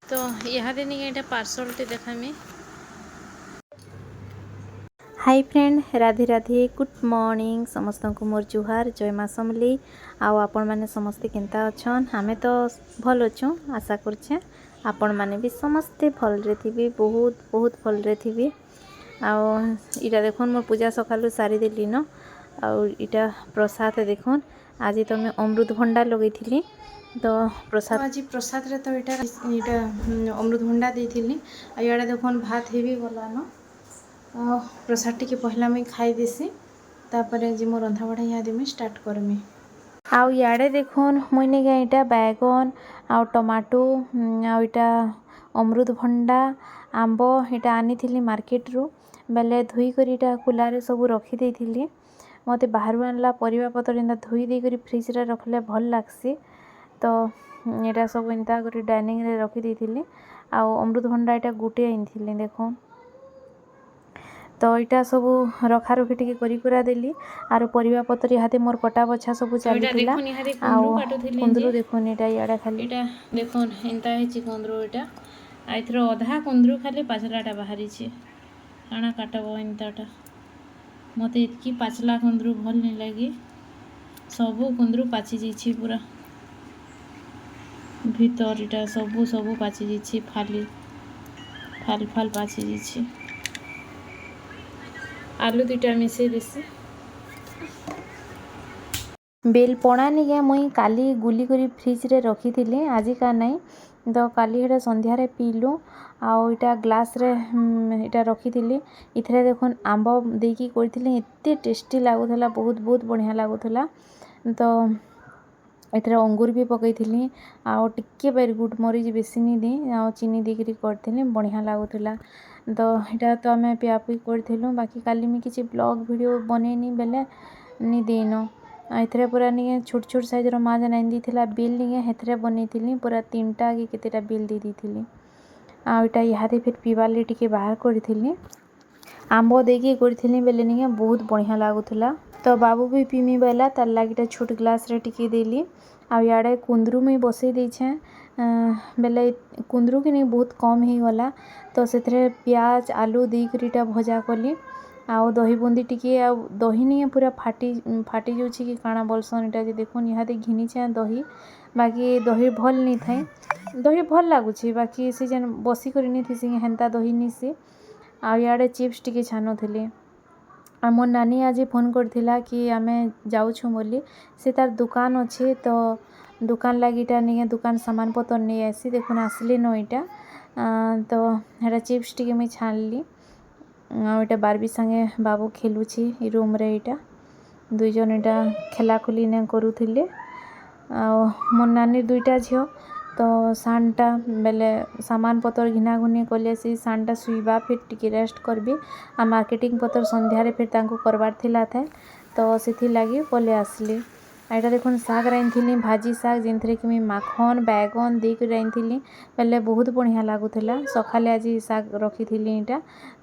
तो इहादे नहीं एटा पार्सल टे देखामी। Hi friend, Radhe Radhe, good morning समस्त को मोर जुहार, जय माँ समली। आउ आपण माने समस्ते केंता अछन? हमें तो भल अच्छु, आशा करछे आपण माने भी समस्ते भल रे थिबे, बहुत बहुत भल रे थिबे। आउ इटा देखुन मोर पूजा सकालु सारी देली न। आउ इटा प्रसाद देखुन, आज तो मैं अमृत भंडा लगई थिली। तो प्रसाद आज प्रसाद रे तो इटा अमृत भंडा देथिली। आ याडे देखुन भात हेबी गला न। प्रसाद टी के पहला मैं खाई देसी, तापर जी मो रंधा बढ़ा यहाँ मैं स्टार्ट करमी। आउ याडे देखुन मुझे क्या इटा बैगन आउ टमाटो आउ इटा अमृत भंडा आंब इटा आनी थी मार्केट रू। बेले धुई करी इटा कुलारे सब रखी दे थी। मते बाहर आनला परिवा पतर इंदा धुई दे करी फ्रिज रे रखले भल लागसी। तो इटा सब इंदा करी डाइनिंग रे रखी दे थी। आउ अमृत भंडा इटा गुटे आइन थी देखो। तो इटा सब रखा रखी टिके करी करा देली। आरो परिवा पतर इहाते मोर कटा बछा सब चलीथिला। आउ कुंदरू देखुन इटा याडा खाली इटा देखुन एंता हेची कुंदरू इटा। आइथर अधा कुंदरू खाली पाचलाटा बाहरी छे। काना काटबो एंताटा। मते इतकी पाचला कुंदरू भल नहीं लगी। सबु कुंदरू पाची जीछि पूरा। भीतर इटा सबु सबु पाची जीछि, फाल फाल पाची जीछि। आलू दुटा मिसे देसी। बेल पणा निके मुई काली गुली करी फ्रिज रे रखी थिली, आज का नहीं। तो काली हेटा संध्या रे पीलु। आउ इटा ग्लास रे इटा रखी थिली। इथरे देखुन आंब देकी करथिली, एते टेस्टी लागुथला, बहुत बहुत बढ़िया लागुथला। तो इथरे अंगूर भी पकई थिली। आउ टिक्के बेर गुड मरीच बेसी नी दी, आउ चीनी देकरी करथिली, बढ़िया लागुथला। तो इटा तो आमे पिया पी करथिलु। बाकी काली मी किछि ब्लॉग वीडियो बनेनी बेले नी देनो। एथरे पूरा निके छोट छोट साइज रो माज नाइन दी थिला बिल निके हेथरे बनै थिली, पूरा 3टा कि केतेटा बिल दी दी थिली। आ इटा इहादे फिर पीवाले टिके बाहर करथिली। आंब देकी करथिली बेले निके बहुत बढ़िया लागुथला। तो बाबू भी पीमी बेला तार लागिटा छोट ग्लास रे टिके देली। आ याडे कुंदरू में बसई दै छे। बेले कुंदरू के नहीं बहुत कम ही गला। तो सेथरे प्याज आलू दी करीटा भजा कली। आउ दही बूंदी टिके आ दही नहीं पूरा फाटी फाटी जाउछि कि काଣା बोलसन इटा जे देखुन इहादे घिनी छे दही। बाकी दही भल नहीं थाए, दही भल लागुछि, बाकी से जेन बसी करी नहीं थिसी हेंता दही निसी। आ याडे चिप्स टिके छानुथिली। आ मोर नानी आज फोन करथिला कि आमे जाउछु बोली। से तार दुकान अच्छे, तो दुकान लागिटा नहीं दुकान सामान पतर नहीं आसी। देखुन आसली न इटा। तो हेटा चिप्स टिके मैं छानली। इटा बारबी संगे बाबू खेलुछि ई रूम रे। इटा दुई जन इटा खेला खुली ने करूथिले। आ मोर नानी दुईटा झियो। तो सानटा बेले सामान पतर घिना घुनी कले से सानटा सुईबा, फिर टिके रेस्ट करबी। आ मार्केटिंग पतर संध्या रे फिर तांको करबार थिला थे। तो सेथि लागी पले आसली। एटा देखुन साग रांधिली, भाजी साग जेंथरे कि मैं माखन बैगन देक रांधिली। बेले बहुत बढ़िया लागुथला। सखाले आज साग रखी थिली इटा।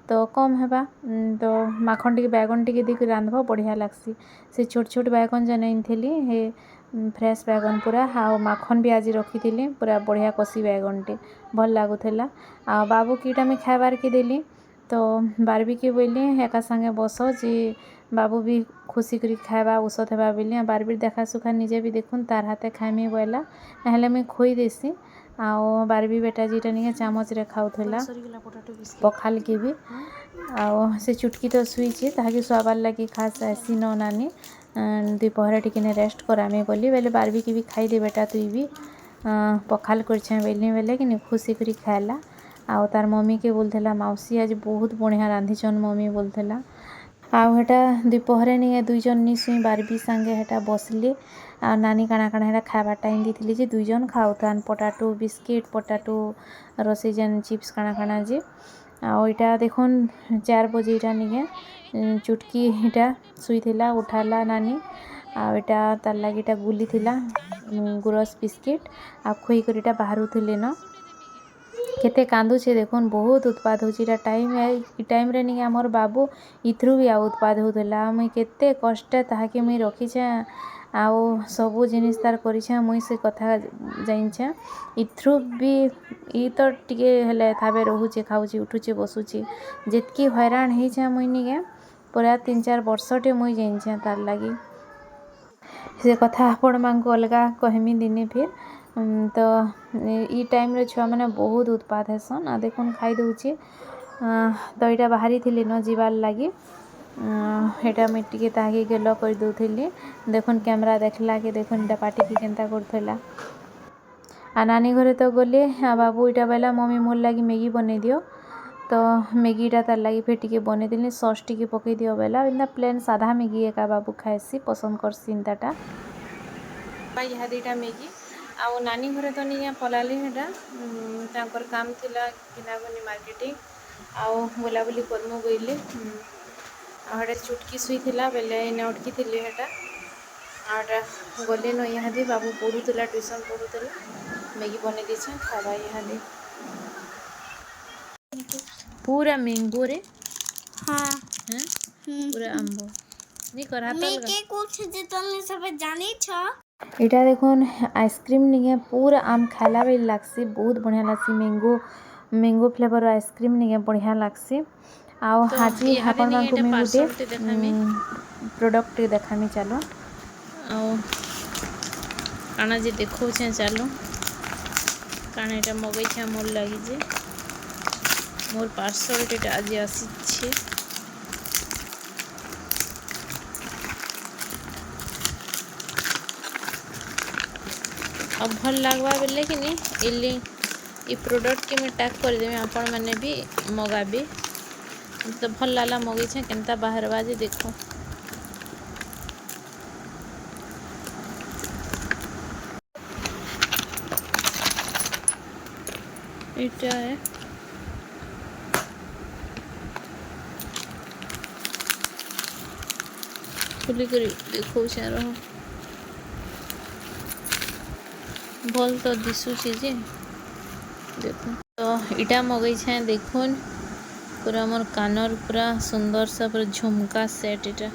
तो कम हेबा, तो माखन टिके बैगन टिके देक रांधबो बढ़िया लागसी। से छोट छोट बैगन जे नाइनथिली हे फ्रेश बैगन पूरा। आ माखन भी आज रखी थिली, पूरा बढ़िया कसी बैगन टे भल लागुथला। आ बाबू कीटा में खाइबार के देली। तो बारबी के बोली एका संगे बस जे बाबू भी खुशी करी खाइबा औषध हेबा बोली। बारबी देखा सुखा निजे भी देखुन तार हाथे खाइमी बोला, नहले मैं खोई देसी। आउ बारबी बेटा जीटा नहीं चामच रे खाउथला पखाल के भी। आउ से चुटकी तो सुईचे, ताकि सुआबार लगी खास ऐसी न नानी। दोपहर टिके रेस्ट करामी बोली। बेले बारबी की भी खाई दे बेटा, तुई भी पखाल करछे बेली बेले कि खुशी करी खाइला। आउ तार मम्मी के बोलथला मौसी आज बहुत बढ़िया रांधिछन मम्मी बोलथला। आउ हेटा दोपहरे नहीं दुई जन नी सुई बारबी संगे हेटा बसली। आ नानी काଣା काଣା हेटा खाइबा टाइम दी थिली जे दुई जन खाउथान पोटाटो बिस्किट पोटाटो रसे जेन चिप्स काଣା काଣା जे। आउ इटा देखुन 4 बजे इटा नहीं चुटकी इटा सुई थिला उठाला नानी। आ इटा तार लागी इटा गुली थिला गुरस बिस्किट आ खोई करीटा बाहरु थिले न। केते कांदुचे देखुन बहुत उत्पाद होची टाइम है ई टाइम रे नहीं हमर बाबू इथरु भी आ उत्पाद होतला मुई केते कष्ट ताहाके मुई रखीछे आउ सबू जिनिस तार करिछे मुई से कथा जाइछे इथरु भी ई तो टिके हेले थाबे रहूचे खाऊचे उठुचे बसुचे जेतकी हैरान हेछे मुई निगे पूरा 3-4 वर्षटे मुई जाइछे तार लागी से कथा आपण मांको अलगा कहमी दिने फिर तो ई टाइम रे छुआ माने बहुत उत्पाद हेसन आ देखुन खाई दउचे तो इटा बाहरी थिली न जीवार लागी हेटा मैं टिके ताके गेलो कर दउथिली देखुन कैमरा देखला के देखुन इटा पाटी की केनता करथला आ नानी घरे तो गले आ बाबू इटा बेला मम्मी मोर लागी मैगी बने दियो तो मैगीटा तार लगी फिर टिके बने दिली सॉस टिके पकई दियो बेला इनता प्लेन साधा मैगी एका बाबू खाएसी पसंद करसी इनताटा यह दुटा मैगी आउ नानी घरे तो नहीं पलाली हेटा तांकर काम थिला किनागनी मार्केटिंग आउ बुलाबुली करमु गईले आड़े चुटकी सुई थिला बेले इने अटकी थिली हेटा आड़ा गले न यहाँ बाबू पढ़ुला ट्यूशन पढ़ुला मैगी बने दीछे खावा यहाँ पूरा मैंगो रे हाँ हैं पूरा आंबो नहीं करा मैं के कुछ जितने सब जानी छ इटा देखुन आइसक्रीम नहीं पूरा आम खाला बेल लागसी बहुत बढ़िया लागसी मैंगो फ्लेवर आइसक्रीम नहीं बढ़िया लागसी आउ हाजी आपण मानकु मैं गुटे प्रोडक्ट देखामी चलो आउ काना जे देखो छे चलो काना एटा मगै छे मोर लागी जे मोर पार्सल टेटा आज आसी छे अब भल लागवा बेले कि नहीं इल्ली ई प्रोडक्ट के मैं टैग कर देबे आपण माने भी मगाबे तो भल लाला मगै छे केनता बाहर बाजे देखो इटा है खुली करी देखो छे रहो भल तो दिशुचे जे देखो तो इटा मगई छे देखुन पूरा मोर कानर पूरा सुंदर सा पूरा झुमका सेट इटा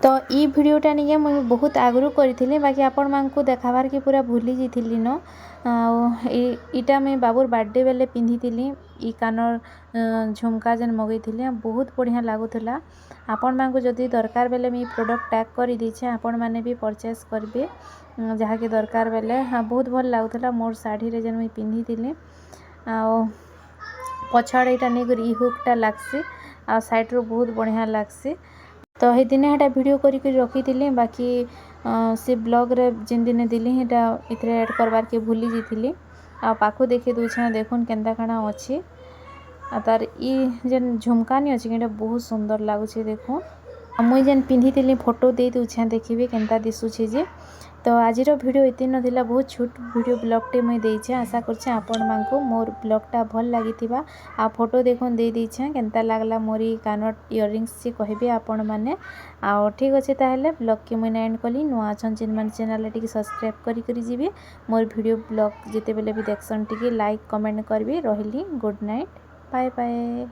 तो ई वीडियोटा नहीं मुझे बहुत आगु करी बाकी आपण मानकु देखाबार के पूरा भूली जाइली न इटा मैं बाबूर बर्थडे बेले पिंधि ई कानर झुमका जेन मगई बहुत बढ़िया लगुला आपण मानकु जदि दरकार बेले मैं प्रोडक्ट टैग कर दीछे आपण माने भी परचेस करेंगे जहाँ कि दरकार बेले हाँ बहुत भल लगुला मोर साड़ी रे जेन मुई पिंधि पछाड़ यहाँ नहीं कर हुकटा लागसी आ साइड रो बहुत बढ़िया लागसी तो ये दिन हेटा वीडियो करी रखी थी बाकी से ब्लॉग रे जिन दिन दिली हेटा इथरे ऐड करबार के भूली जाइली आ पाखु देखी दूछे देखुन केनता काना अच्छी आ तार ई जेन झुमका नहीं अच्छी कि बहुत सुंदर लगुच देखुन मुई जेन पिंधि फोटो दे दूछे देखिए केनता दिशुचे जे तो आज वीडियो इतनी नथिला बहुत छोट वीडियो ब्लॉगटे मुई देइछे आशा करछे आपण मानकु मोर ब्लॉगटा भल लागिथिबा आ फोटो देखुन दे देइछे केनता लागला मोरी कानर इयरिंग्स से कहबे आपण माने आ ठीक अच्छे ताहले ब्लॉग के मुई एंड कली नुआ छन जिन मान चैनल टिके सब्सक्राइब करी जीवे मोर वीडियो ब्लॉग जिते बेले भी देखसन टिके लाइक कमेंट करबे रहिली गुड नाइट बाय बाय।